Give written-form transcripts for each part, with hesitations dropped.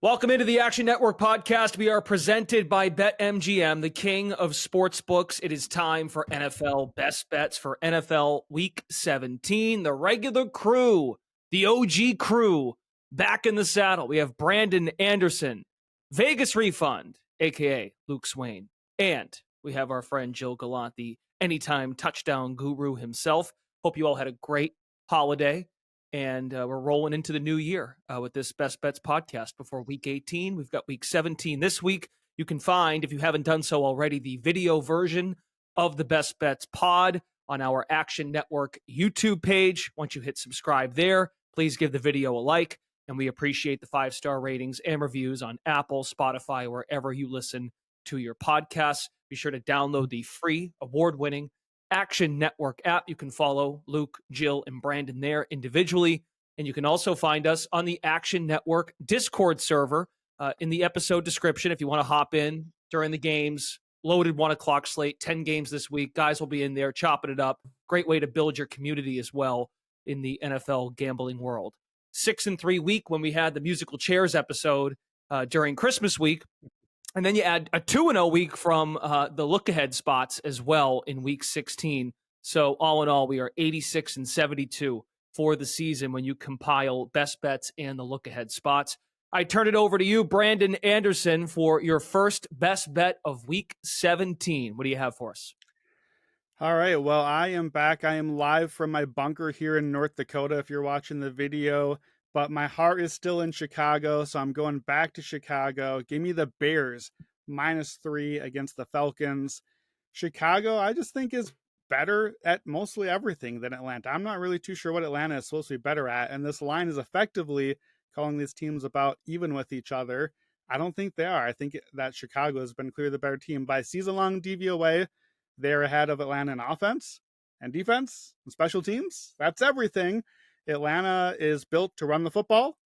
Welcome into the Action Network podcast. We are presented by BetMGM, the king of sports books. It is time for NFL best bets for NFL Week 17. The regular crew, the OG crew, back in the saddle. We have Brandon Anderson, Vegas Refund, a.k.a. Luke Swain. And we have our friend Jill Gallant, the anytime touchdown guru himself. Hope you all had a great holiday. And we're rolling into the new year with this Best Bets podcast before Week 18. We've got Week 17 this week. You can find, if you haven't done so already, the video version of the Best Bets pod on our Action Network YouTube page. Once you hit subscribe there, please give the video a like. And we appreciate the 5-star ratings and reviews on Apple, Spotify, wherever you listen to your podcasts. Be sure to download the free, award-winning Action Network app. You can follow Luke, Jill, and Brandon there individually. And you can also find us on the Action Network Discord server in the episode description if you want to hop in during the games. Loaded 1 o'clock slate, 10 games this week. Guys will be in there chopping it up. Great way to build your community as well in the NFL gambling world. 6-3 week when we had the musical chairs episode during Christmas week. And then you add a 2-0 week from the look-ahead spots as well in Week 16. So all in all, we are 86-72 for the season when you compile best bets and the look-ahead spots. I turn it over to you, Brandon Anderson, for your first best bet of Week 17. What do you have for us? All right, well, I am back. I am live from my bunker here in North Dakota if you're watching the video. But my heart is still in Chicago, so I'm going back to Chicago. Give me the Bears, -3 against the Falcons. Chicago, I just think, is better at mostly everything than Atlanta. I'm not really too sure what Atlanta is supposed to be better at, and this line is effectively calling these teams about even with each other. I don't think they are. I think that Chicago has been clearly the better team. By season-long DVOA, they're ahead of Atlanta in offense and defense and special teams. That's everything. Atlanta is built to run the football.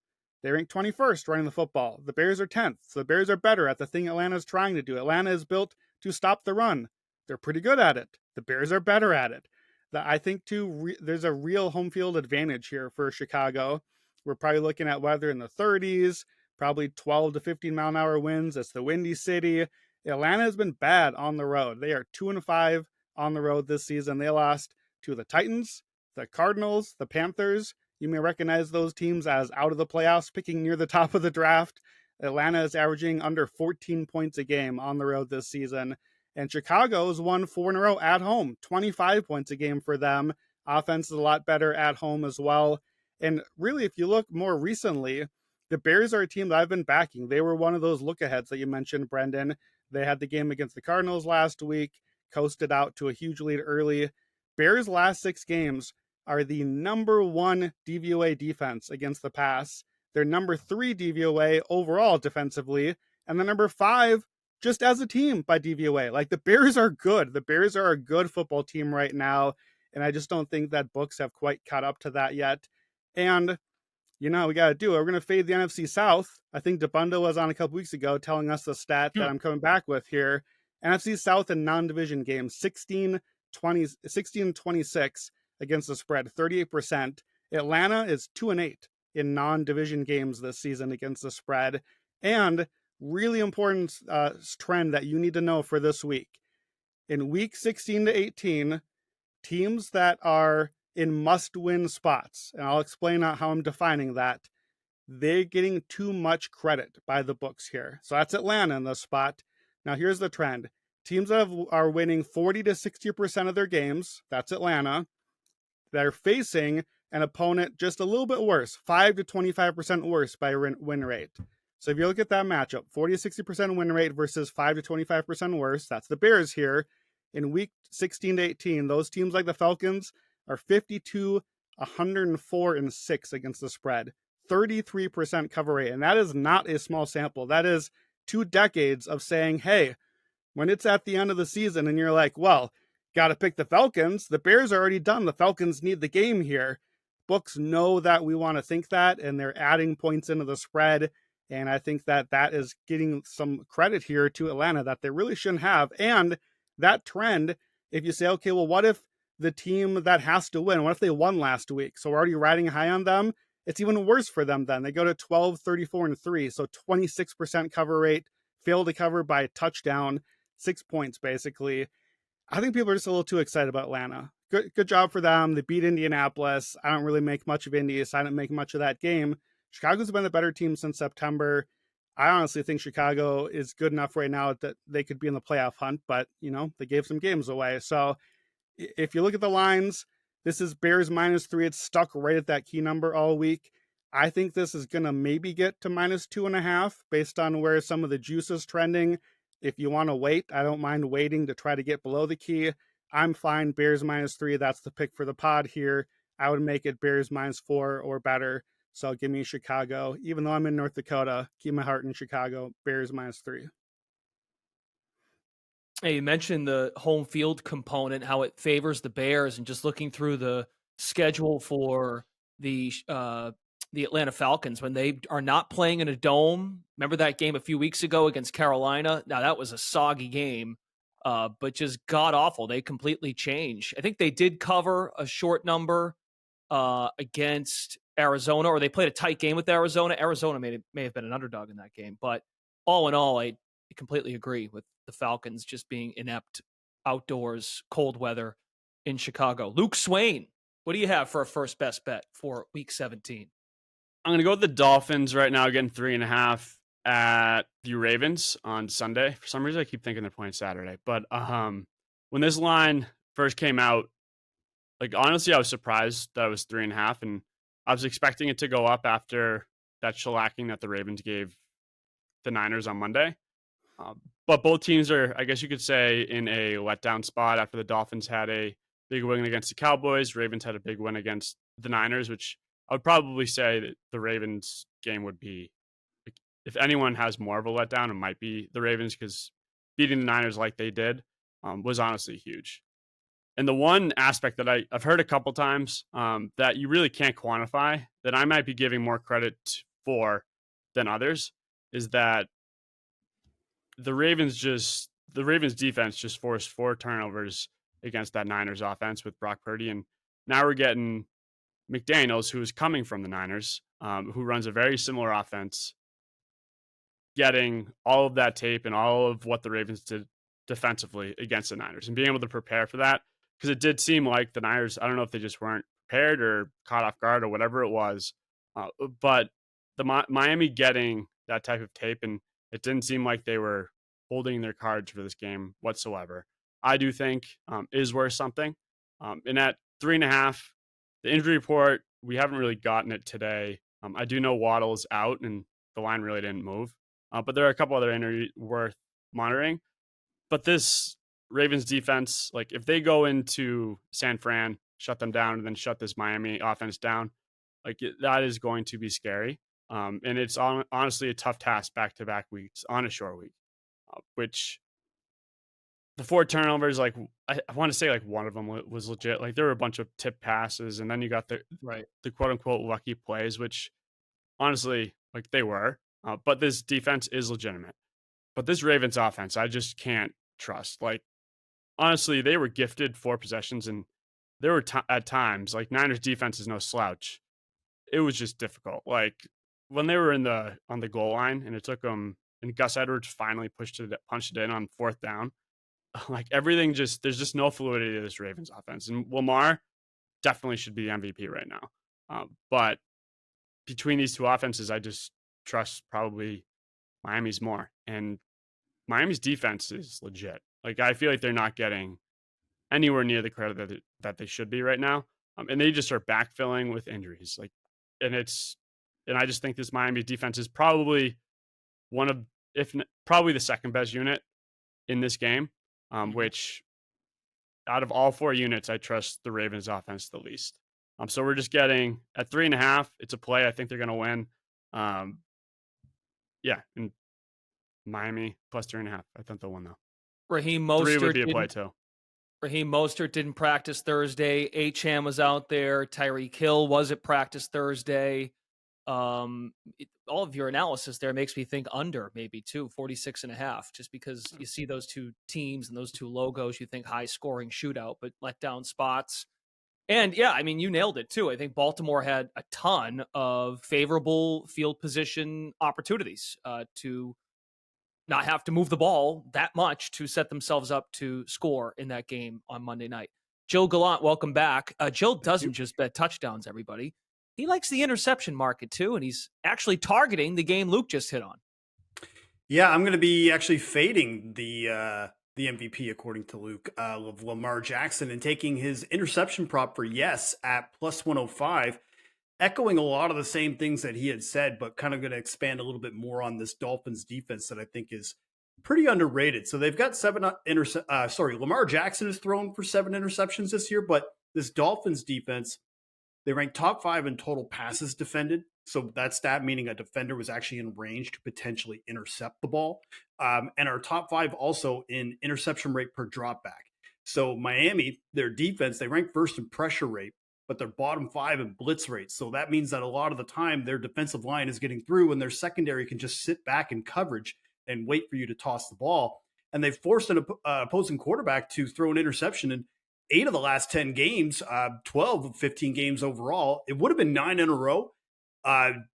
They rank 21st running the football. The Bears are 10th. So the Bears are better at the thing Atlanta's trying to do. Atlanta is built to stop the run. They're pretty good at it. The Bears are better at it. I think, too, there's a real home field advantage here for Chicago. We're probably looking at weather in the 30s, probably 12 to 15 mile an hour winds. It's the windy city. Atlanta has been bad on the road. They are 2-5 on the road this season. They lost to the Titans, the Cardinals, the Panthers. You may recognize those teams as out of the playoffs, picking near the top of the draft. Atlanta is averaging under 14 points a game on the road this season. And Chicago's won 4 in a row at home, 25 points a game for them. Offense is a lot better at home as well. And really, if you look more recently, the Bears are a team that I've been backing. They were one of those look-aheads that you mentioned, Brendan. They had the game against the Cardinals last week, coasted out to a huge lead early. Bears' last 6 games are the number 1 DVOA defense against the pass. They're number 3 DVOA overall defensively, and the number 5 just as a team by DVOA. Like, the Bears are good. The Bears are a good football team right now, and I just don't think that books have quite caught up to that yet. And, you know, we got to do it. We're going to fade the NFC South. I think DeBundo was on a couple weeks ago telling us the stat that I'm coming back with here. NFC South in non-division games, 16-26 against the spread, 38%. Atlanta is 2-8 in non-division games this season against the spread. And really important trend that you need to know for this week. In week 16 to 18, teams that are in must-win spots, and I'll explain how I'm defining that, they're getting too much credit by the books here. So that's Atlanta in this spot. Now here's the trend. Teams that are winning 40 to 60% of their games, that's Atlanta, they're facing an opponent just a little bit worse, 5 to 25% worse by win rate. So if you look at that matchup, 40 to 60% win rate versus 5 to 25% worse, that's the Bears here. In week 16 to 18, those teams like the Falcons are 52, 104, and 6 against the spread, 33% cover rate. And that is not a small sample. That is 2 decades of saying, hey, when it's at the end of the season and you're like, well, got to pick the Falcons. The Bears are already done. The Falcons need the game here. Books know that we want to think that, and they're adding points into the spread. And I think that that is getting some credit here to Atlanta that they really shouldn't have. And that trend, if you say, okay, well, what if the team that has to win, what if they won last week? So we're already riding high on them. it's even worse for them then. They go to 12, 34, and 3. So 26% cover rate, fail to cover by a touchdown, 6 points basically. I think people are just a little too excited about Atlanta. Good job for them. They beat Indianapolis. I don't really make much of Indy, so I didn't make much of that game. Chicago's been the better team since September. I honestly think Chicago is good enough right now that they could be in the playoff hunt, but, they gave some games away. So if you look at the lines, this is Bears -3. It's stuck right at that key number all week. I think this is going to maybe get to -2.5 based on where some of the juice is trending. If you want to wait, I don't mind waiting to try to get below the key. I'm fine. Bears -3. That's the pick for the pod here. I would make it Bears -4 or better. So give me Chicago. Even though I'm in North Dakota, keep my heart in Chicago. Bears -3. Hey, you mentioned the home field component, how it favors the Bears, and just looking through the schedule for the Atlanta Falcons when they are not playing in a dome. Remember that game a few weeks ago against Carolina? Now that was a soggy game, but just god awful. They completely changed. I think they did cover a short number against Arizona, or they played a tight game with Arizona. Arizona may have been an underdog in that game, but all in all, I completely agree with the Falcons just being inept outdoors, cold weather in Chicago. Luke Swain, what do you have for a first best bet for Week 17? I'm going to go with the Dolphins right now, getting 3.5 at the Ravens on Sunday. For some reason, I keep thinking they're playing Saturday. But when this line first came out, honestly, I was surprised that it was 3.5, and I was expecting it to go up after that shellacking that the Ravens gave the Niners on Monday. But both teams are, I guess you could say, in a letdown spot after the Dolphins had a big win against the Cowboys. Ravens had a big win against the Niners, which I would probably say that the Ravens game would be, if anyone has more of a letdown, it might be the Ravens, because beating the Niners like they did was honestly huge. And the one aspect that I've heard a couple times that you really can't quantify, that I might be giving more credit for than others, is that the Ravens defense just forced 4 turnovers against that Niners offense with Brock Purdy. And now we're getting McDaniels, who is coming from the Niners, who runs a very similar offense, getting all of that tape and all of what the Ravens did defensively against the Niners and being able to prepare for that. Because it did seem like the Niners, I don't know if they just weren't prepared or caught off guard or whatever it was, but the Miami getting that type of tape, and it didn't seem like they were holding their cards for this game whatsoever, I do think is worth something. And at 3.5, the injury report, we haven't really gotten it today. I do know Waddle is out, and the line really didn't move. But there are a couple other injuries worth monitoring. But this Ravens defense, if they go into San Fran, shut them down, and then shut this Miami offense down, that is going to be scary. And it's honestly a tough task back-to-back weeks on a short week, which the 4 turnovers, I want to say one of them was legit. There were a bunch of tip passes, and then you got the quote-unquote lucky plays, which honestly, they were. But this defense is legitimate. But this Ravens offense, I just can't trust. Honestly, they were gifted 4 possessions, and there were at times, Niners defense is no slouch. It was just difficult. When they were on the goal line, and it took them, and Gus Edwards finally punched it in on 4th down. Everything there's just no fluidity to this Ravens offense. And Lamar definitely should be MVP right now. But between these two offenses, I just trust probably Miami's more. And Miami's defense is legit. I feel like they're not getting anywhere near the credit that they should be right now. And they just are backfilling with injuries. And I just think this Miami defense is probably probably the second best unit in this game. Which out of all 4 units, I trust the Ravens offense the least. So we're just getting at 3.5. It's a play. I think they're going to win. And Miami plus 3.5. I think they'll win though. Raheem 3 Mostert would be a play too. Raheem Mostert didn't practice Thursday. Acham was out there. Tyreek Hill was at practice Thursday. All of your analysis there makes me think under maybe too, 46.5, just because you see those two teams and those two logos, you think high scoring shootout, but let down spots. And yeah, I mean, you nailed it too. I think Baltimore had a ton of favorable field position opportunities to not have to move the ball that much to set themselves up to score in that game on Monday night. Joe Gallant, welcome back. Joe doesn't just bet touchdowns, everybody. He likes the interception market too, and he's actually targeting the game Luke just hit on. Yeah, I'm going to be actually fading the MVP, according to Luke, of Lamar Jackson, and taking his interception prop for yes at plus 105, echoing a lot of the same things that he had said, but kind of going to expand a little bit more on this Dolphins defense that I think is pretty underrated. So they've got Lamar Jackson has thrown for 7 interceptions this year, but this Dolphins defense, they rank top 5 in total passes defended. So that stat meaning a defender was actually in range to potentially intercept the ball. And our top 5 also in interception rate per dropback. So Miami, their defense, they rank first in pressure rate, but they're bottom 5 in blitz rate. So that means that a lot of the time their defensive line is getting through and their secondary can just sit back in coverage and wait for you to toss the ball. And they've forced an opposing quarterback to throw an interception in 8 of the last 10 games, 12 of 15 games overall. It would have been 9 in a row.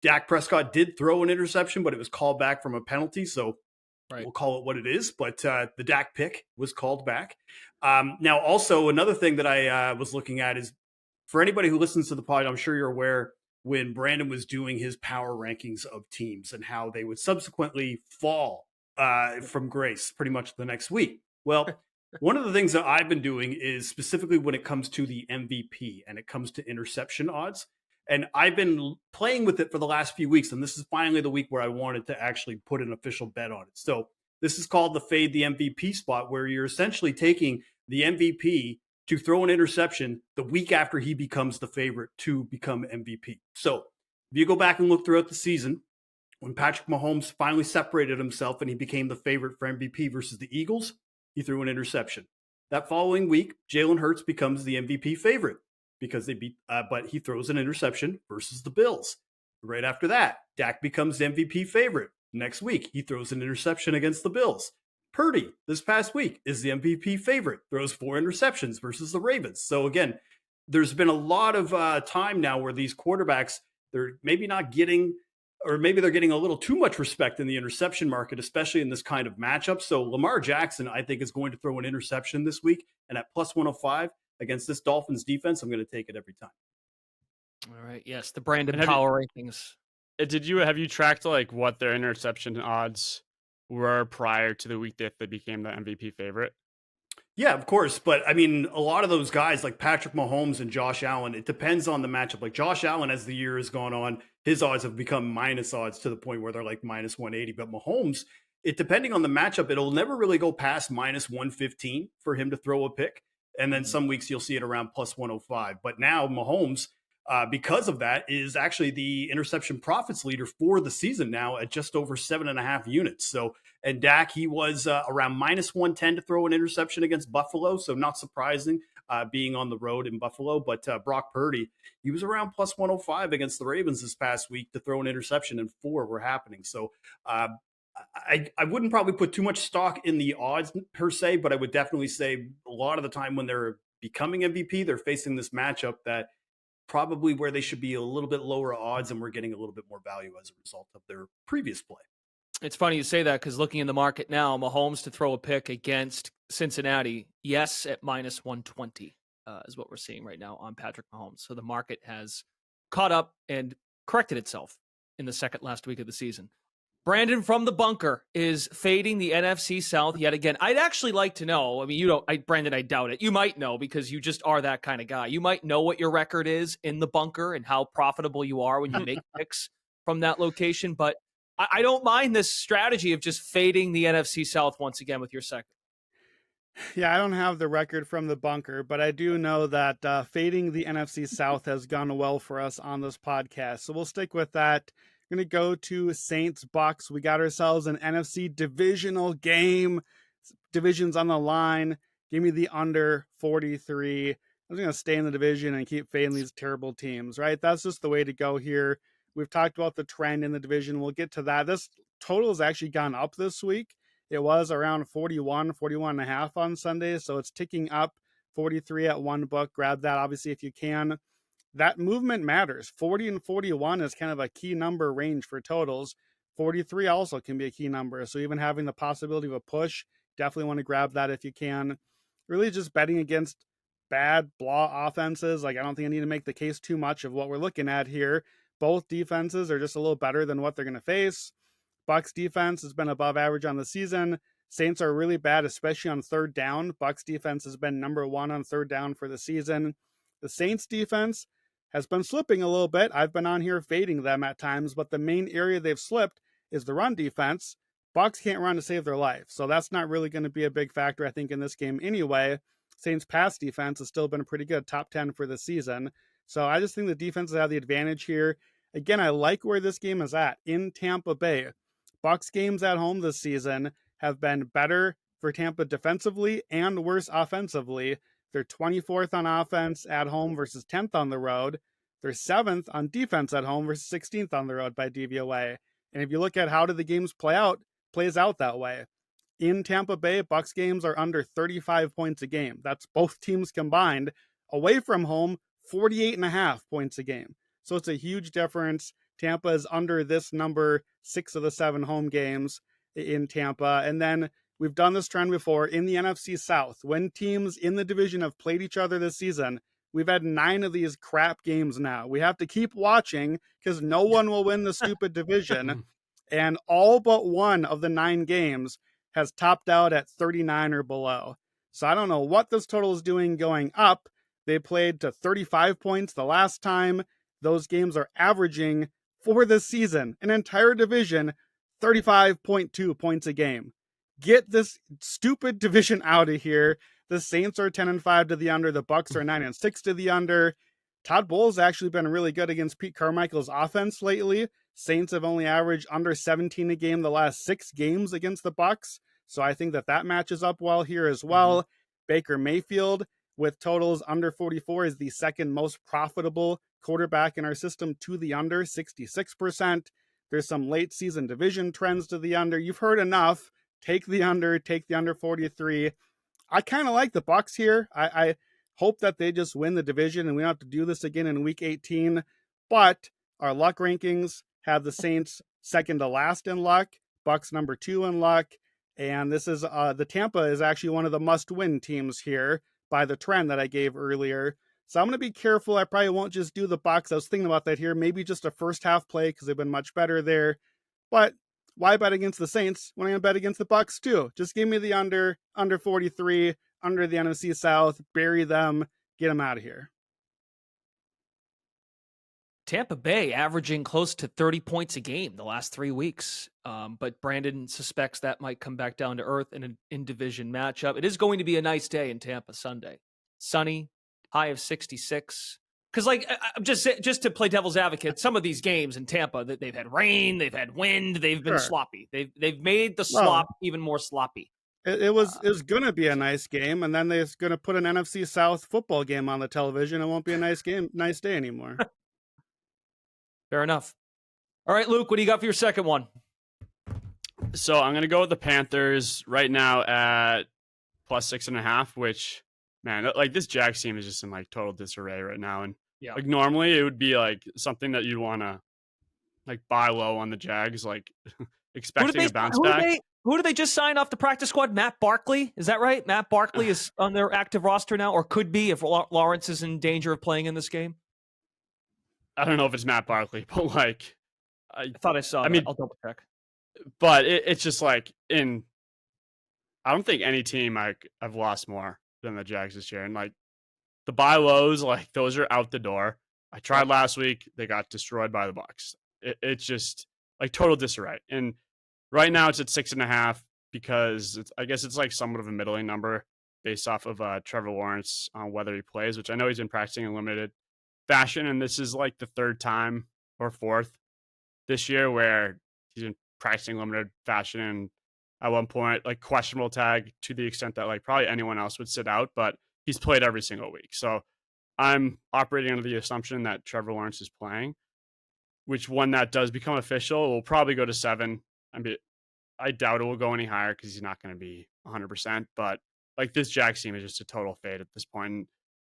Dak Prescott did throw an interception, but it was called back from a penalty. So we'll call it what it is. But the Dak pick was called back. Now, also another thing that I was looking at is for anybody who listens to the pod, I'm sure you're aware when Brandon was doing his power rankings of teams and how they would subsequently fall from grace pretty much the next week. Well, one of the things that I've been doing is specifically when it comes to the MVP and it comes to interception odds. And I've been playing with it for the last few weeks. And this is finally the week where I wanted to actually put an official bet on it. So this is called the fade the MVP spot, where you're essentially taking the MVP to throw an interception the week after he becomes the favorite to become MVP. So if you go back and look throughout the season, when Patrick Mahomes finally separated himself and he became the favorite for MVP versus the Eagles, he threw an interception. That following week, Jalen Hurts becomes the MVP favorite because they beat, but he throws an interception versus the Bills. Right after that, Dak becomes the MVP favorite. Next week, he throws an interception against the Bills. Purdy, this past week, is the MVP favorite, throws 4 interceptions versus the Ravens. So again, there's been a lot of time now where these quarterbacks, they're maybe not getting, or maybe they're getting a little too much respect in the interception market, especially in this kind of matchup. So Lamar Jackson, I think, is going to throw an interception this week. And at plus 105 against this Dolphins defense, I'm going to take it every time. All right. Yes, the Brandon power rankings. Have you tracked like what their interception odds were prior to the week that they became the MVP favorite? Yeah, of course. But I mean, a lot of those guys like Patrick Mahomes and Josh Allen, it depends on the matchup. Like Josh Allen, as the year has gone on, his odds have become minus odds to the point where they're like minus 180. But Mahomes, depending on the matchup, it'll never really go past minus 115 for him to throw a pick. And then some weeks you'll see it around plus 105. But now Mahomes, because of that, is actually the interception profits leader for the season now at just over 7.5 units. So, and Dak, he was around minus 110 to throw an interception against Buffalo. So not surprising being on the road in Buffalo. But Brock Purdy, he was around plus 105 against the Ravens this past week to throw an interception, and 4 were happening. So I wouldn't probably put too much stock in the odds per se, but I would definitely say a lot of the time when they're becoming MVP, they're facing this matchup that probably where they should be a little bit lower odds, and we're getting a little bit more value as a result of their previous play. It's funny you say that because looking in the market now, Mahomes to throw a pick against Cincinnati, yes, at minus 120 is what we're seeing right now on Patrick Mahomes. So the market has caught up and corrected itself in the second last week of the season. Brandon from the bunker is fading the NFC South yet again. I'd actually like to know. I mean, you don't, Brandon, I doubt it. You might know because you just are that kind of guy. You might know what your record is in the bunker and how profitable you are when you make picks from that location. But I don't mind this strategy of just fading the NFC South once again with your second. Yeah, I don't have the record from the bunker, but I do know that fading the NFC South has gone well for us on this podcast. So we'll stick with that. We're going to go to Saints Bucks. We got ourselves an NFC divisional game. Division's on the line. Give me the under 43. I'm going to stay in the division and keep fading these terrible teams, right? That's just the way to go here. We've talked about the trend in the division. We'll get to that. This total has actually gone up this week. It was around 41 and a half on Sunday, so it's ticking up 43 at one book. Grab that, obviously, if you can. That movement matters. 40 and 41 is kind of a key number range for totals. 43 also can be a key number. So even having the possibility of a push, definitely want to grab that if you can. Really just betting against bad blah offenses. Like, I don't think I need to make the case too much of what we're looking at here. Both defenses are just a little better than what they're going to face. Bucs defense has been above average on the season. Saints are really bad, especially on third down. Bucs defense has been number 1 on third down for the season. The Saints defense has been slipping a little bit. I've been on here fading them at times, but the main area they've slipped is the run defense. Bucs can't run to save their life, so that's not really going to be a big factor, I think, in this game anyway. Saints pass defense has still been pretty good, top 10 for the season. So I just think the defenses have the advantage here. Again, I like where this game is at, in Tampa Bay. Bucs games at home this season have been better for Tampa defensively and worse offensively. They're 24th on offense at home versus 10th on the road. They're 7th on defense at home versus 16th on the road by DVOA. And if you look at how do the games play out, plays out that way. In Tampa Bay, Bucs games are under 35 points a game. That's both teams combined. Away from home, 48.5 points a game. So it's a huge difference. Tampa is under this number 6 of the 7 home games in Tampa. And then we've done this trend before in the NFC South. When teams in the division have played each other this season, we've had 9 of these crap games now. We have to keep watching because no one will win the stupid division. And all but one of the 9 games has topped out at 39 or below. So I don't know what this total is doing going up. They played to 35 points the last time. Those games are averaging for this season, an entire division, 35.2 points a game. Get this stupid division out of here. The Saints are 10-5 to the under. The Bucs are 9-6 to the under. Todd Bowles actually been really good against Pete Carmichael's offense lately. Saints have only averaged under 17 a game the last 6 games against the Bucs. So I think that matches up well here as well. Baker Mayfield with totals under 44 is the second most profitable quarterback in our system to the under, 66%. There's some late season division trends to the under. You've heard enough. Take the under 43. I kind of like the Bucs here. I hope that they just win the division and we don't have to do this again in week 18. But our luck rankings have the Saints second to last in luck, Bucs number 2 in luck. And this is the Tampa is actually one of the must-win teams here by the trend that I gave earlier. So I'm going to be careful. I probably won't just do the Bucs. I was thinking about that here. Maybe just a first half play because they've been much better there. But why bet against the Saints when I'm going to bet against the Bucs too? Just give me the under 43, under the NFC South, bury them, get them out of here. Tampa Bay averaging close to 30 points a game the last 3 weeks. But Brandon suspects that might come back down to earth in an in-division matchup. It is going to be a nice day in Tampa Sunday. Sunny, high of 66. Because, like, I'm just to play devil's advocate, some of these games in Tampa, that they've had rain, they've had wind, they've been sloppy. They've made the slop even more sloppy. It was going to be a nice game, and then they're going to put an NFC South football game on the television. It won't be a nice day anymore. Fair enough. All right, Luke, what do you got for your second one? So I'm going to go with the Panthers right now at plus 6.5, which, man, like this Jags team is just in like total disarray right now. And like normally it would be like something that you'd want to like buy low on the Jags, like expecting a bounce back. Who did they just sign off the practice squad? Matt Barkley? Is that right? Matt Barkley is on their active roster now, or could be if Lawrence is in danger of playing in this game. I don't know if it's Matt Barkley, but like I thought I saw. I mean, I'll double check. But it's just like I don't think any team I've lost more than the Jags this year, and like the buy lows, like those are out the door. I tried last week; they got destroyed by the Bucs. It's just like total disarray. And right now it's at 6.5 because I guess it's like somewhat of a middling number based off of Trevor Lawrence on whether he plays, which I know he's been practicing in limited fashion, and this is like the 3rd time or 4th this year where he's been practicing limited fashion, and at one point like questionable tag to the extent that like probably anyone else would sit out, but he's played every single week. So I'm operating under the assumption that Trevor Lawrence is playing, which when that does become official, it will probably go to 7. I doubt it will go any higher because he's not going to be 100%, but like this Jags team is just a total fade at this point. And,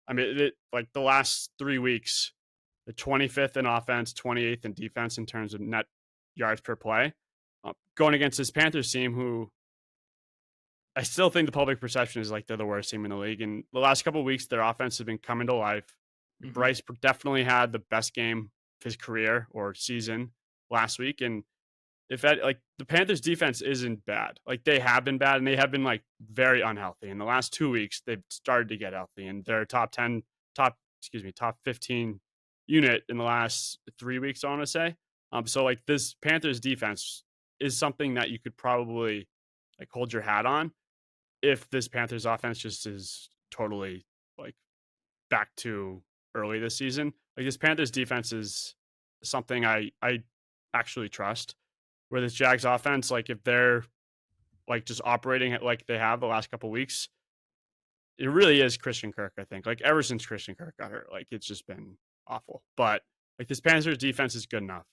I mean, like the last 3 weeks, the 25th in offense, 28th in defense in terms of net yards per play, going against this Panthers team, who I still think the public perception is like they're the worst team in the league. And the last couple of weeks, their offense has been coming to life. Mhm. Bryce definitely had the best game of his career or season last week. And if that, like, the Panthers defense isn't bad. Like, they have been bad, and they have been like very unhealthy. In the last 2 weeks, they've started to get healthy, and they're top 15 unit in the last 3 weeks, I want to say. So like this Panthers defense is something that you could probably like hold your hat on if this Panthers offense just is totally like back to early this season. Like, this Panthers defense is something I actually trust. Where this Jags offense, like, if they're like just operating it like they have the last couple of weeks, it really is Christian Kirk, I think. Like, ever since Christian Kirk got hurt, like, it's just been awful. But like, this Panthers defense is good enough.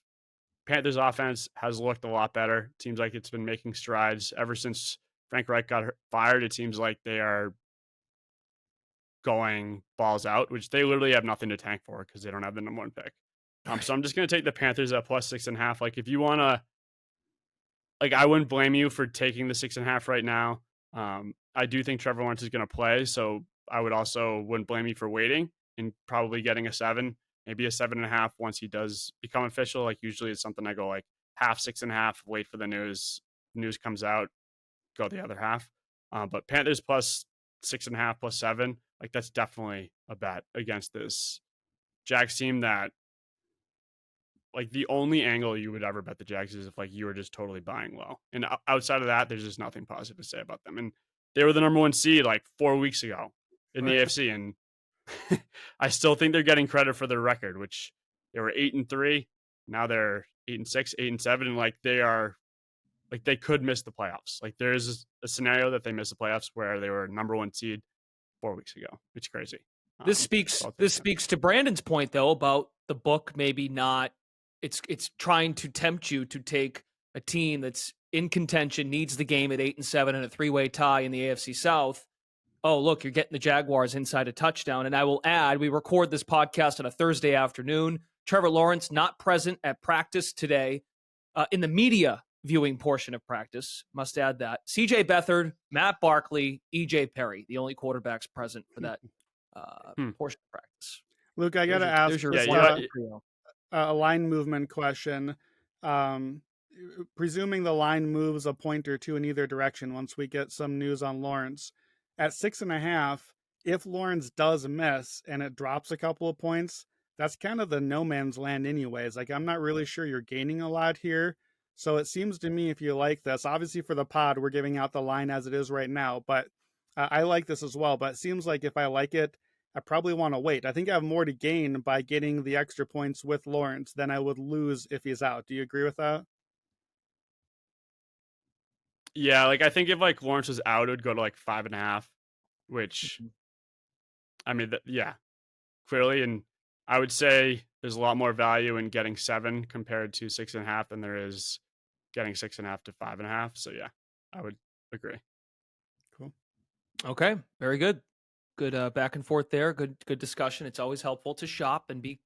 Panthers offense has looked a lot better. Seems like it's been making strides ever since Frank Reich got fired. It seems like they are going balls out, which they literally have nothing to tank for because they don't have the number 1 pick. So I'm just going to take the Panthers at plus 6.5. Like, if you want to, like, I wouldn't blame you for taking the 6.5 right now. I do think Trevor Lawrence is going to play, so I wouldn't blame you for waiting and probably getting a 7, maybe a 7.5 once he does become official. Like, usually it's something I go like half 6.5, wait for the news comes out, go the other half. But Panthers plus 6.5 plus 7, like, that's definitely a bet against this Jags team that, like, the only angle you would ever bet the Jags is if like you were just totally buying low. And outside of that, there's just nothing positive to say about them. And they were the number 1 seed like 4 weeks ago in the AFC. And I still think they're getting credit for their record, which they were 8-3. Now they're 8-6, 8-7. And like, they are, like, they could miss the playoffs. Like, there's a scenario that they miss the playoffs where they were number 1 seed 4 weeks ago. It's crazy. This speaks to Brandon's point, though, about the book maybe not. It's trying to tempt you to take a team that's in contention, needs the game at 8-7 and a 3-way tie in the AFC South. Oh, look, you're getting the Jaguars inside a touchdown. And I will add, we record this podcast on a Thursday afternoon. Trevor Lawrence not present at practice today in the media viewing portion of practice. Must add that. CJ Beathard, Matt Barkley, EJ Perry, the only quarterbacks present for that portion of practice. Luke, I got to ask a line movement question. Presuming the line moves a point or two in either direction once we get some news on Lawrence, at 6.5, if Lawrence does miss and it drops a couple of points, that's kind of the no man's land anyways. Like, I'm not really sure you're gaining a lot here. So it seems to me, if you like this, obviously for the pod, we're giving out the line as it is right now, but I like this as well. But it seems like if I like it, I probably want to wait. I think I have more to gain by getting the extra points with Lawrence than I would lose if he's out. Do you agree with that? Yeah, like, I think if like Lawrence was out, it would go to like 5.5, which, I mean, yeah, clearly. And I would say there's a lot more value in getting 7 compared to 6.5 than there is getting 6.5 to 5.5. So yeah, I would agree. Cool. Okay, very good. Good back and forth there. Good discussion. It's always helpful to shop and be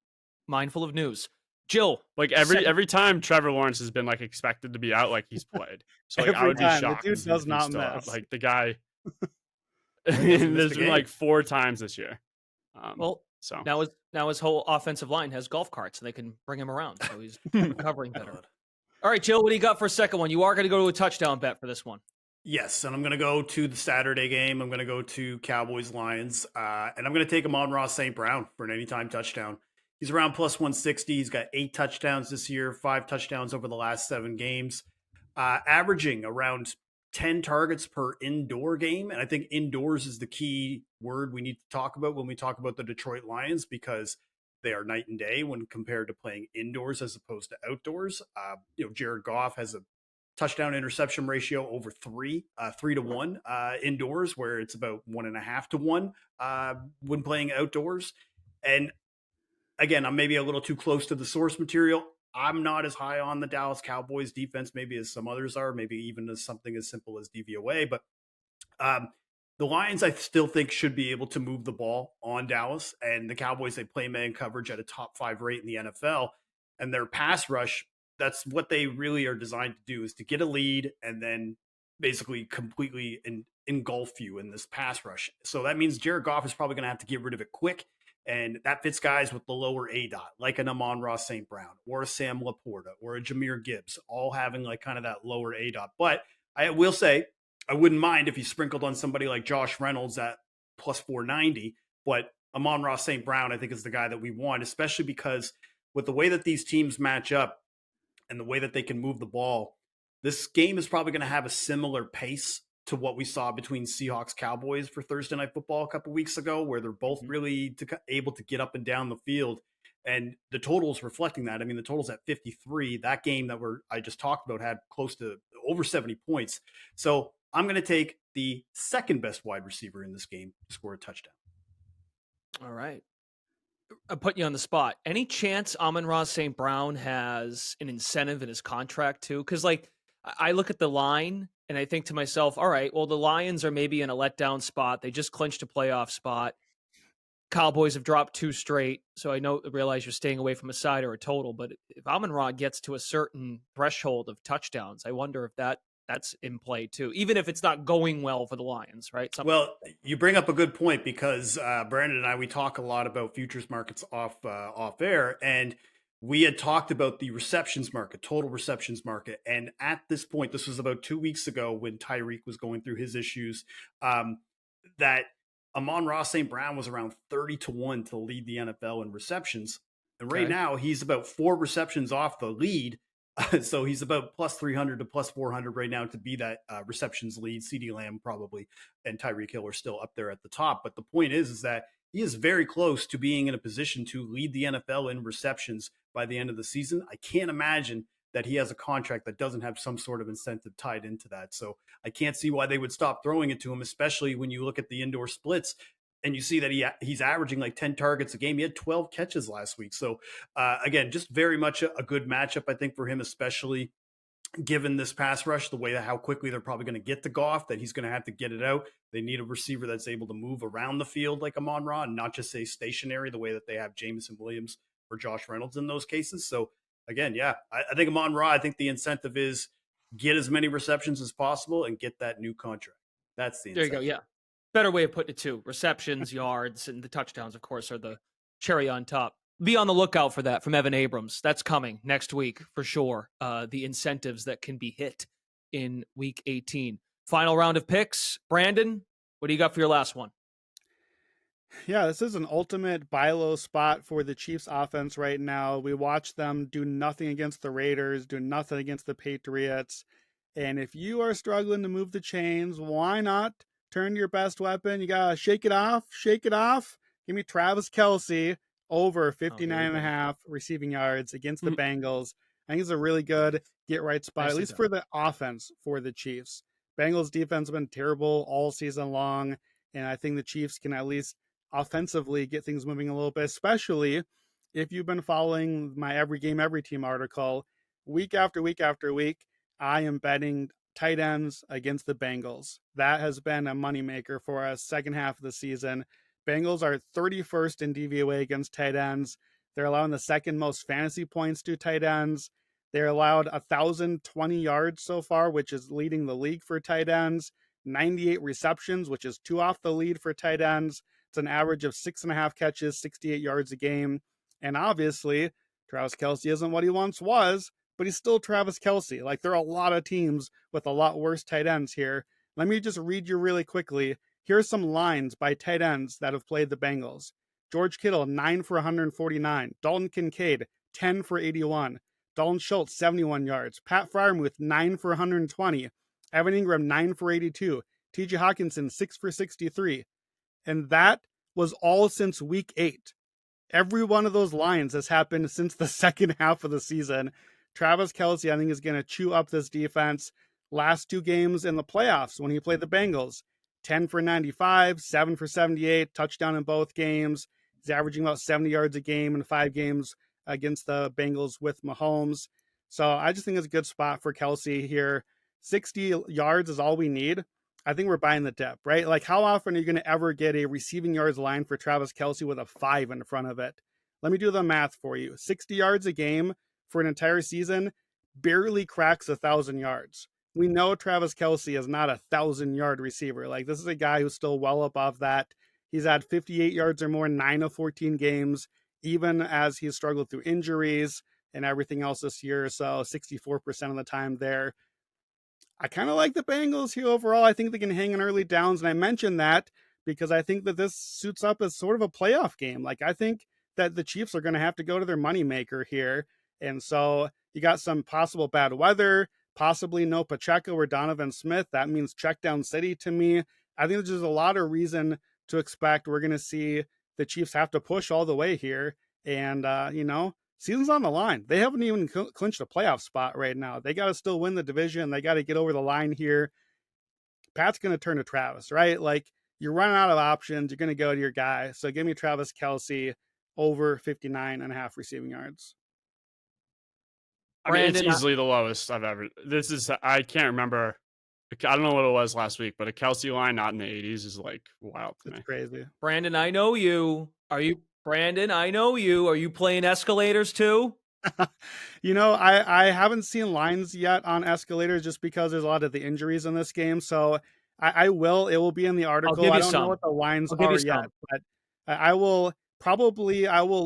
mindful of news. Jill, like every time Trevor Lawrence has been like expected to be out, like, he's played. So like, I would be shocked. The dude does not miss. Out. Like, the guy, there's been like 4 times this year. So now his whole offensive line has golf carts, and they can bring him around. So he's recovering better. All right, Jill, what do you got for a second one? You are going to go to a touchdown bet for this one. Yes, and I'm going to go to the Saturday game. I'm going to go to Cowboys-Lions, and I'm going to take Amon-Ra St. Brown for an anytime touchdown. He's around plus 160. He's got 8 touchdowns this year, 5 touchdowns over the last 7 games, averaging around 10 targets per indoor game. And I think indoors is the key word we need to talk about when we talk about the Detroit Lions, because they are night and day when compared to playing indoors as opposed to outdoors. Jared Goff has a touchdown interception ratio over 3 to 1 indoors, where it's about 1.5 to 1 when playing outdoors. And again, I'm maybe a little too close to the source material. I'm not as high on the Dallas Cowboys defense maybe as some others are, maybe even as something as simple as DVOA. But The Lions, I still think, should be able to move the ball on Dallas, and the Cowboys, they play man coverage at a top 5 rate in the NFL, and their pass rush, that's what they really are designed to do, is to get a lead and then basically completely engulf you in this pass rush. So that means Jared Goff is probably going to have to get rid of it quick, and that fits guys with the lower ADOT, like an Amon-Ra St. Brown or a Sam Laporta or a Jahmyr Gibbs, all having like kind of that lower ADOT. But I will say, I wouldn't mind if he sprinkled on somebody like Josh Reynolds at plus 490, but Amon-Ra St. Brown, I think, is the guy that we want, especially because with the way that these teams match up and the way that they can move the ball, this game is probably going to have a similar pace to what we saw between Seahawks Cowboys for Thursday Night Football a couple weeks ago, where they're both really able to get up and down the field. And the totals reflecting that. I mean, the total's at 53. That game that I just talked about had close to over 70 points. So I'm going to take the second best wide receiver in this game to score a touchdown. All right. I'm putting you on the spot. Any chance Amon-Ra St. Brown has an incentive in his contract too? Because like I look at the line and I think to myself, all right, well, the Lions are maybe in a letdown spot. They just clinched a playoff spot. Cowboys have dropped 2 straight. So I realize you're staying away from a side or a total, but if Amon-Ra gets to a certain threshold of touchdowns, I wonder if that's in play too, even if it's not going well for the Lions, right? Well, you bring up a good point because Brandon and I, we talk a lot about futures markets off air, and we had talked about the receptions market, total receptions market. And at this point, this was about 2 weeks ago when Tyreek was going through his issues, that Amon-Ra St. Brown was around 30-1 to lead the NFL in receptions. And right now he's about 4 receptions off the lead. So he's about plus 300 to plus 400 right now to be that receptions lead. CeeDee Lamb probably and Tyreek Hill are still up there at the top. But the point is that he is very close to being in a position to lead the NFL in receptions by the end of the season. I can't imagine that he has a contract that doesn't have some sort of incentive tied into that. So I can't see why they would stop throwing it to him, especially when you look at the indoor splits and you see that he's averaging like 10 targets a game. He had 12 catches last week. So again, just very much a good matchup, I think, for him, especially given this pass rush, the way that how quickly they're probably going to get to Goff, that he's going to have to get it out. They need a receiver that's able to move around the field like Amon-Ra and not just stay stationary the way that they have Jameson Williams or Josh Reynolds in those cases. So again, yeah, I think Amon-Ra, I think the incentive is get as many receptions as possible and get that new contract. That's the incentive. There you go, yeah. Better way of putting it too. Receptions, yards, and the touchdowns, of course, are the cherry on top. Be on the lookout for that from Evan Abrams. That's coming next week for sure. The incentives that can be hit in week 18. Final round of picks. Brandon, what do you got for your last one? Yeah, this is an ultimate buy low spot for the Chiefs offense right now. We watched them do nothing against the Raiders, do nothing against the Patriots. And if you are struggling to move the chains, why not turn to your best weapon? You got to shake it off, shake it off. Give me Travis Kelce over 59.5 receiving yards against the Bengals. I think it's a really good get-right spot, at least for the offense for the Chiefs. Bengals defense has been terrible all season long, and I think the Chiefs can at least offensively get things moving a little bit, especially if you've been following my Every Game, Every Team article. Week after week after week, I am betting tight ends against the Bengals. That has been a moneymaker for us second half of the season. Bengals are 31st in DVOA against tight ends. They're allowing the second most fantasy points to tight ends. They're allowed 1,020 yards so far, which is leading the league for tight ends. 98 receptions, which is 2 off the lead for tight ends. It's an average of 6.5 catches, 68 yards a game. And obviously, Travis Kelce isn't what he once was, but he's still Travis Kelce. Like, there are a lot of teams with a lot worse tight ends here. Let me just read you really quickly. Here's some lines by tight ends that have played the Bengals. George Kittle, 9 for 149. Dalton Kincaid, 10 for 81. Dalton Schultz, 71 yards. Pat Freiermuth, 9 for 120. Evan Ingram, 9 for 82. TJ Hawkinson, 6 for 63. And that was all since week 8. Every one of those lines has happened since the second half of the season. Travis Kelce, I think, is going to chew up this defense. Last 2 games in the playoffs when he played the Bengals, 10 for 95, 7 for 78, touchdown in both games. He's averaging about 70 yards a game in 5 games against the Bengals with Mahomes. So I just think it's a good spot for Kelce here. 60 yards is all we need. I think we're buying the dip, right? Like, how often are you going to ever get a receiving yards line for Travis Kelce with a 5 in front of it? Let me do the math for you. 60 yards a game for an entire season barely cracks 1,000 yards. We know Travis Kelce is not a 1,000-yard receiver. Like, this is a guy who's still well above that. He's had 58 yards or more in 9 of 14 games, even as he's struggled through injuries and everything else this year. So 64% of the time there. I kind of like the Bengals here overall. I think they can hang in early downs. And I mentioned that because I think that this suits up as sort of a playoff game. Like, I think that the Chiefs are going to have to go to their moneymaker here. And so you got some possible bad weather, possibly no Pacheco or Donovan Smith. That means check down city to me. I think there's a lot of reason to expect we're going to see the Chiefs have to push all the way here. And, season's on the line. They haven't even clinched a playoff spot right now. They got to still win the division. They got to get over the line here. Pat's going to turn to Travis, right? Like, you're running out of options. You're going to go to your guy. So give me Travis Kelce over 59.5 receiving yards. I mean, it's Brandon, easily the lowest I've ever. I can't remember. I don't know what it was last week, but a Kelce line not in the 80s is like wild to me. It's crazy. Brandon, I know you. Brandon, I know you. Are you playing escalators too? I haven't seen lines yet on escalators just because there's a lot of the injuries in this game. So I will. It will be in the article. I don't know what the lines are yet, but I will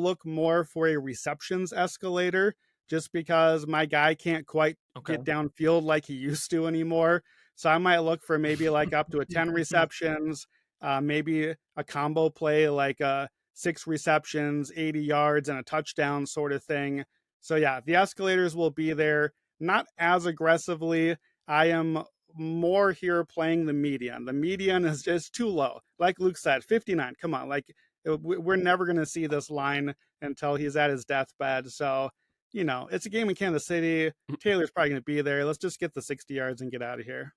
look more for a receptions escalator just because my guy can't quite get downfield like he used to anymore. So I might look for maybe like up to a 10 receptions, maybe a combo play like 6 receptions, 80 yards, and a touchdown sort of thing. So yeah, the escalators will be there, not as aggressively. I am more here playing the median. The median is just too low. Like Luke said, 59. Come on, like we're never going to see this line until he's at his deathbed. So, it's a game in Kansas City. Taylor's probably going to be there. Let's just get the 60 yards and get out of here.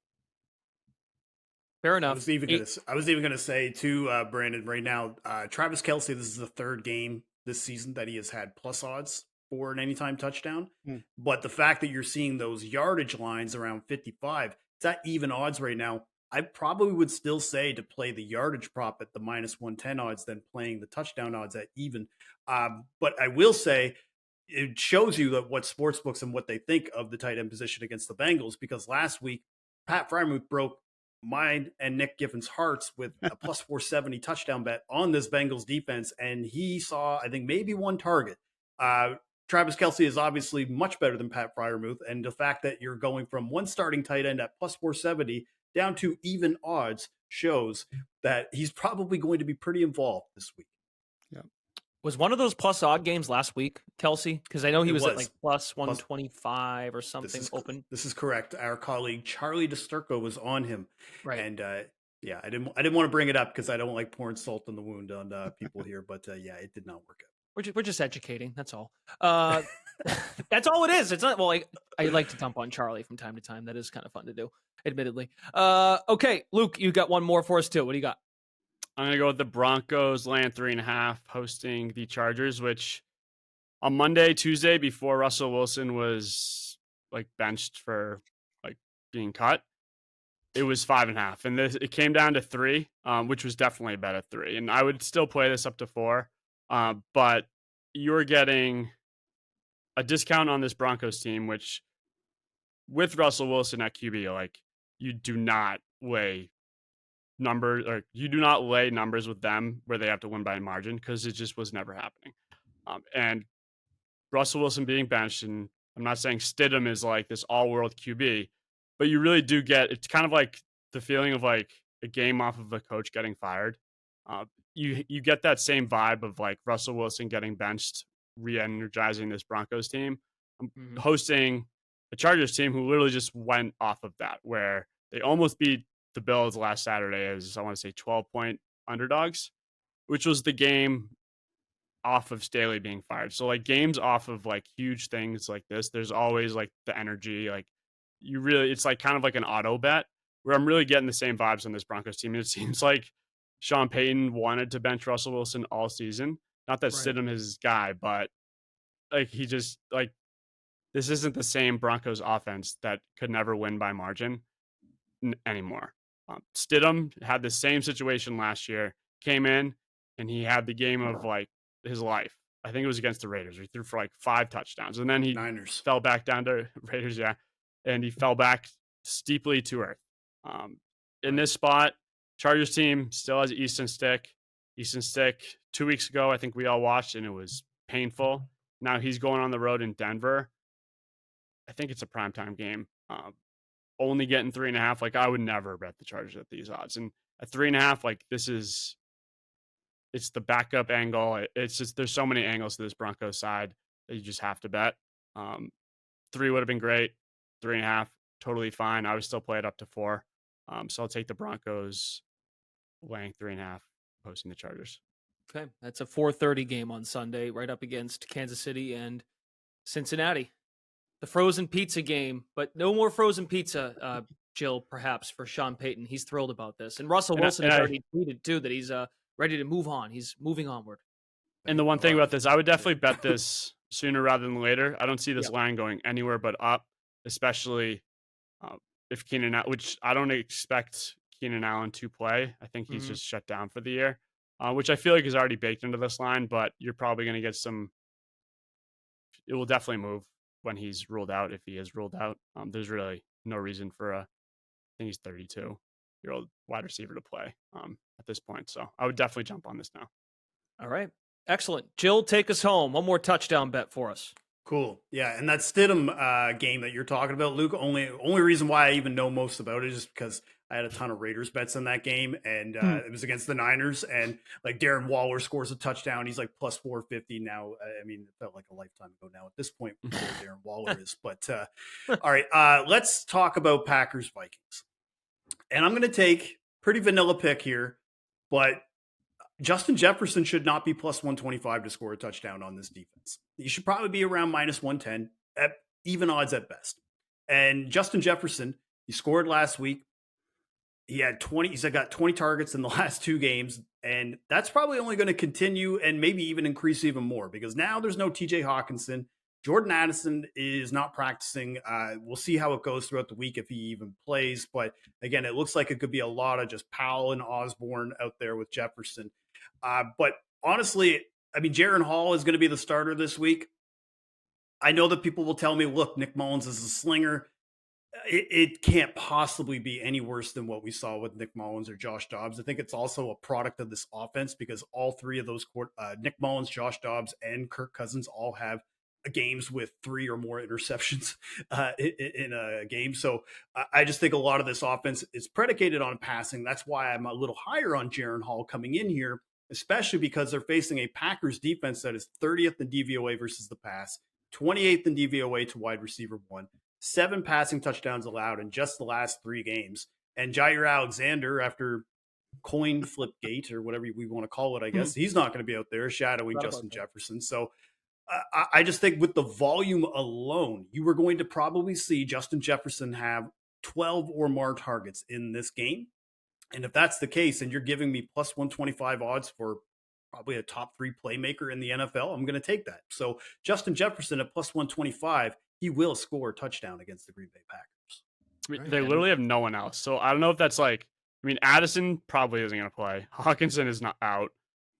Fair enough. I was even gonna say to Brandon right now, Travis Kelce, this is the third game this season that he has had plus odds for an anytime touchdown. But the fact that you're seeing those yardage lines around 55, it's at even odds right now. I probably would still say to play the yardage prop at the minus 110 odds than playing the touchdown odds at even. But I will say it shows you that what sportsbooks and what they think of the tight end position against the Bengals, because last week Pat Freiermuth broke mine and Nick Giffin's hearts with a plus 470 touchdown bet on this Bengals defense. And he saw, I think, maybe one target. Travis Kelce is obviously much better than Pat Freiermuth. And the fact that you're going from one starting tight end at plus 470 down to even odds shows that he's probably going to be pretty involved this week. Yeah. Was one of those plus odd games last week, Kelce? Because I know he was at like plus 125 or something open. This is correct. Our colleague Charlie DeSturco was on him. Right. And I didn't want to bring it up because I don't like pouring salt in the wound on people here. But it did not work out. We're just educating. That's all. That's all it is. It's not. Well, I like to dump on Charlie from time to time. That is kind of fun to do, admittedly. Okay, Luke, you got one more for us too. What do you got? I'm going to go with the Broncos laying 3.5 hosting the Chargers, which on Monday, Tuesday, before Russell Wilson was like benched for like being cut, it was 5.5. And it came down to 3, which was definitely a bet at 3. And I would still play this up to 4. But you're getting a discount on this Broncos team, which with Russell Wilson at QB, like you do not lay numbers with them where they have to win by a margin because it just was never happening. And Russell Wilson being benched, and I'm not saying Stidham is like this all-world QB, but you really do it's kind of like the feeling of like a game off of a coach getting fired. You get that same vibe of like Russell Wilson getting benched, re-energizing this Broncos team, hosting a Chargers team who literally just went off of that, where they almost beat the Bills last Saturday as, I want to say, 12-point underdogs, which was the game off of Staley being fired. So like games off of like huge things like this, there's always like the energy, like it's like kind of like an auto bet where I'm really getting the same vibes on this Broncos team. And it seems like Sean Payton wanted to bench Russell Wilson all season. Not that Stidham is his guy, but like he just like, this isn't the same Broncos offense that could never win by margin anymore. Stidham had the same situation last year, came in, and he had the game of like his life. I think it was against the Raiders. He threw for like 5 touchdowns, and then he Niners. fell back down to Raiders, yeah, and he fell back steeply to earth. In this spot, Chargers team still has Easton Stick. 2 weeks ago, I think we all watched, and it was painful. Now he's going on the road in Denver. I think it's a primetime game. Only getting 3.5. Like, I would never bet the Chargers at these odds. And at 3.5, like, it's the backup angle. It's just, there's so many angles to this Broncos side that you just have to bet. 3 would have been great. 3.5, totally fine. I would still play it up to 4. So I'll take the Broncos laying 3.5, hosting the Chargers. Okay, that's a 4:30 game on Sunday, right up against Kansas City and Cincinnati. The frozen pizza game, but no more frozen pizza, Jill, perhaps, for Sean Payton. He's thrilled about this. And Russell Wilson has already tweeted, too, that he's ready to move on. He's moving onward. And the one thing about this, I would definitely bet this sooner rather than later. I don't see this line going anywhere but up, especially if Keenan Allen, which I don't expect Keenan Allen to play. I think he's just shut down for the year, which I feel like is already baked into this line, but you're probably going to get it will definitely move when he's ruled out, if he is ruled out. There's really no reason for I think he's 32-year-old wide receiver to play at this point. So I would definitely jump on this now. All right. Excellent. Jill, take us home. One more touchdown bet for us. Cool. Yeah, and that Stidham game that you're talking about, Luke, only reason why I even know most about it is because I had a ton of Raiders bets in that game, and it was against the Niners, and like Darren Waller scores a touchdown. He's like plus 450 now. I mean, it felt like a lifetime ago now at this point where Darren Waller is. But all right, let's talk about Packers Vikings. And I'm going to take pretty vanilla pick here, but Justin Jefferson should not be plus 125 to score a touchdown on this defense. He should probably be around minus 110 at even odds at best. And Justin Jefferson, he scored last week. He's got 20 targets in the last 2 games. And that's probably only going to continue and maybe even increase even more because now there's no TJ Hawkinson. Jordan Addison is not practicing. We'll see how it goes throughout the week if he even plays. But again, it looks like it could be a lot of just Powell and Osborne out there with Jefferson. But honestly, I mean, Jaron Hall is going to be the starter this week. I know that people will tell me, look, Nick Mullins is a slinger. It can't possibly be any worse than what we saw with Nick Mullins or Josh Dobbs. I think it's also a product of this offense because all 3 of those, Nick Mullins, Josh Dobbs, and Kirk Cousins all have games with 3 or more interceptions in a game. So I just think a lot of this offense is predicated on passing. That's why I'm a little higher on Jaron Hall coming in here, especially because they're facing a Packers defense that is 30th in DVOA versus the pass, 28th in DVOA to wide receiver 1, 7 passing touchdowns allowed in just the last 3 games. And Jair Alexander, after coin flip gate or whatever we want to call it, I guess, he's not going to be out there shadowing Justin Jefferson. So I just think with the volume alone, you were going to probably see Justin Jefferson have 12 or more targets in this game. And if that's the case, and you're giving me plus 125 odds for probably a top 3 playmaker in the NFL, I'm going to take that. So Justin Jefferson at plus 125, he will score a touchdown against the Green Bay Packers. I mean, they literally have no one else. So I don't know if that's like, I mean, Addison probably isn't going to play. Hawkinson is not out.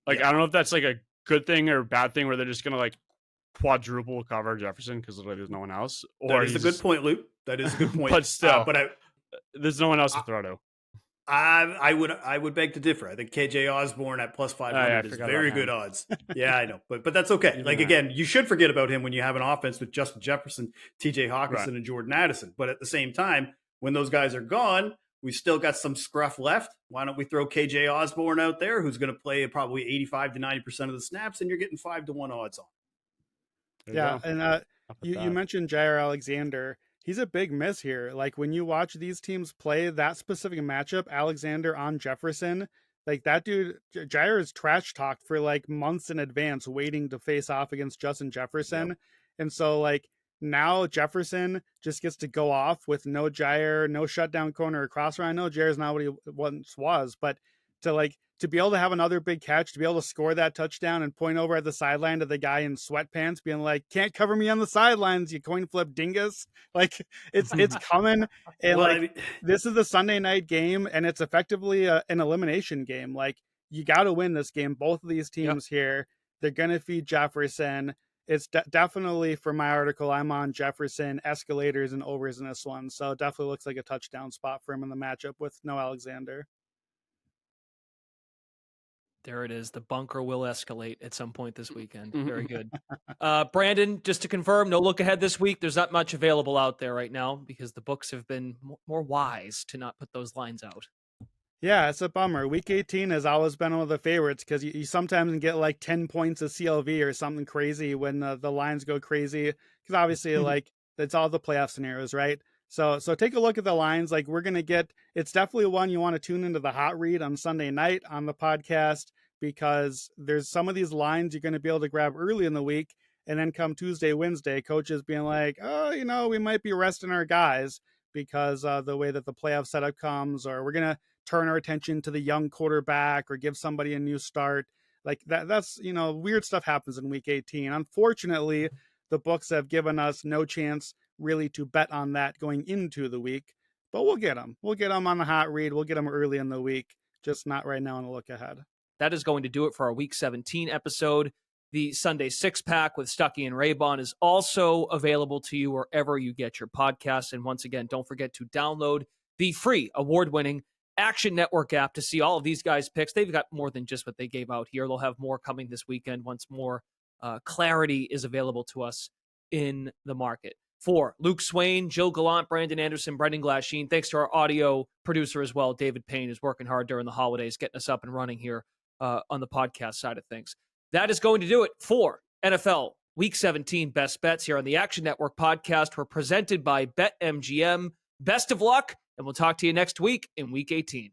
Like, I don't know if that's like a good thing or a bad thing where they're just going to like quadruple cover Jefferson because literally there's no one else. Or that is a good point, Luke. That is a good point. But still, but there's no one else to throw to. I would beg to differ. I think KJ Osborne at plus 500 is very good odds. Yeah, I know, but that's okay. Like again, you should forget about him when you have an offense with Justin Jefferson, TJ Hawkinson, and Jordan Addison. But at the same time, when those guys are gone, we've still got some scruff left. Why don't we throw KJ Osborne out there, who's going to play probably 85 to 90% of the snaps, and you're getting 5-1 odds on. Yeah, and you mentioned Jair Alexander. He's a big miss here. Like when you watch these teams play that specific matchup, Alexander on Jefferson, like that dude, Jair is trash talked for like months in advance, waiting to face off against Justin Jefferson. Yep. And so like now Jefferson just gets to go off with no Jair, no shutdown corner or crosser. I know Jair's not what he once was, but to to be able to have another big catch, to be able to score that touchdown and point over at the sideline to the guy in sweatpants being like, can't cover me on the sidelines, you coin flip dingus. Like it's coming. And Well, like, I mean- this is the Sunday night game and it's effectively an elimination game. Like, you got to win this game. Both of these teams here, they're going to feed Jefferson. It's definitely, for my article, I'm on Jefferson, escalators and overs in this one. So it definitely looks like a touchdown spot for him in the matchup with no Alexander. There it is. The bunker will escalate at some point this weekend. Very good. Brandon, just to confirm, no look ahead this week. There's not much available out there right now because the books have been more wise to not put those lines out. Yeah, it's a bummer. Week 18 has always been one of the favorites because you sometimes get like 10 points of CLV or something crazy when the lines go crazy. Because obviously, like, it's all the playoff scenarios, right? So take a look at the lines. Like, we're going to get, it's definitely one you want to tune into the hot read on Sunday night on the podcast, because there's some of these lines you're going to be able to grab early in the week. And then come Tuesday, Wednesday, coaches being like, oh, we might be resting our guys because the way that the playoff setup comes, or we're going to turn our attention to the young quarterback or give somebody a new start. Like that's, weird stuff happens in week 18. Unfortunately, the books have given us no chance really to bet on that going into the week, but we'll get them. We'll get them on the hot read. We'll get them early in the week, just not right now on the look ahead. That is going to do it for our week 17 episode. The Sunday six pack with Stuckey and Raybon is also available to you wherever you get your podcasts. And once again, don't forget to download the free award-winning Action Network app to see all of these guys' picks. They've got more than just what they gave out here. They'll have more coming this weekend once more clarity is available to us in the market. For Luke Swain, Jill Gallant, Brandon Anderson, Brendan Glasheen, thanks to our audio producer as well, David Payne, who's working hard during the holidays, getting us up and running here on the podcast side of things. That is going to do it for NFL Week 17 Best Bets here on the Action Network podcast. We're presented by BetMGM. Best of luck, and we'll talk to you next week in Week 18.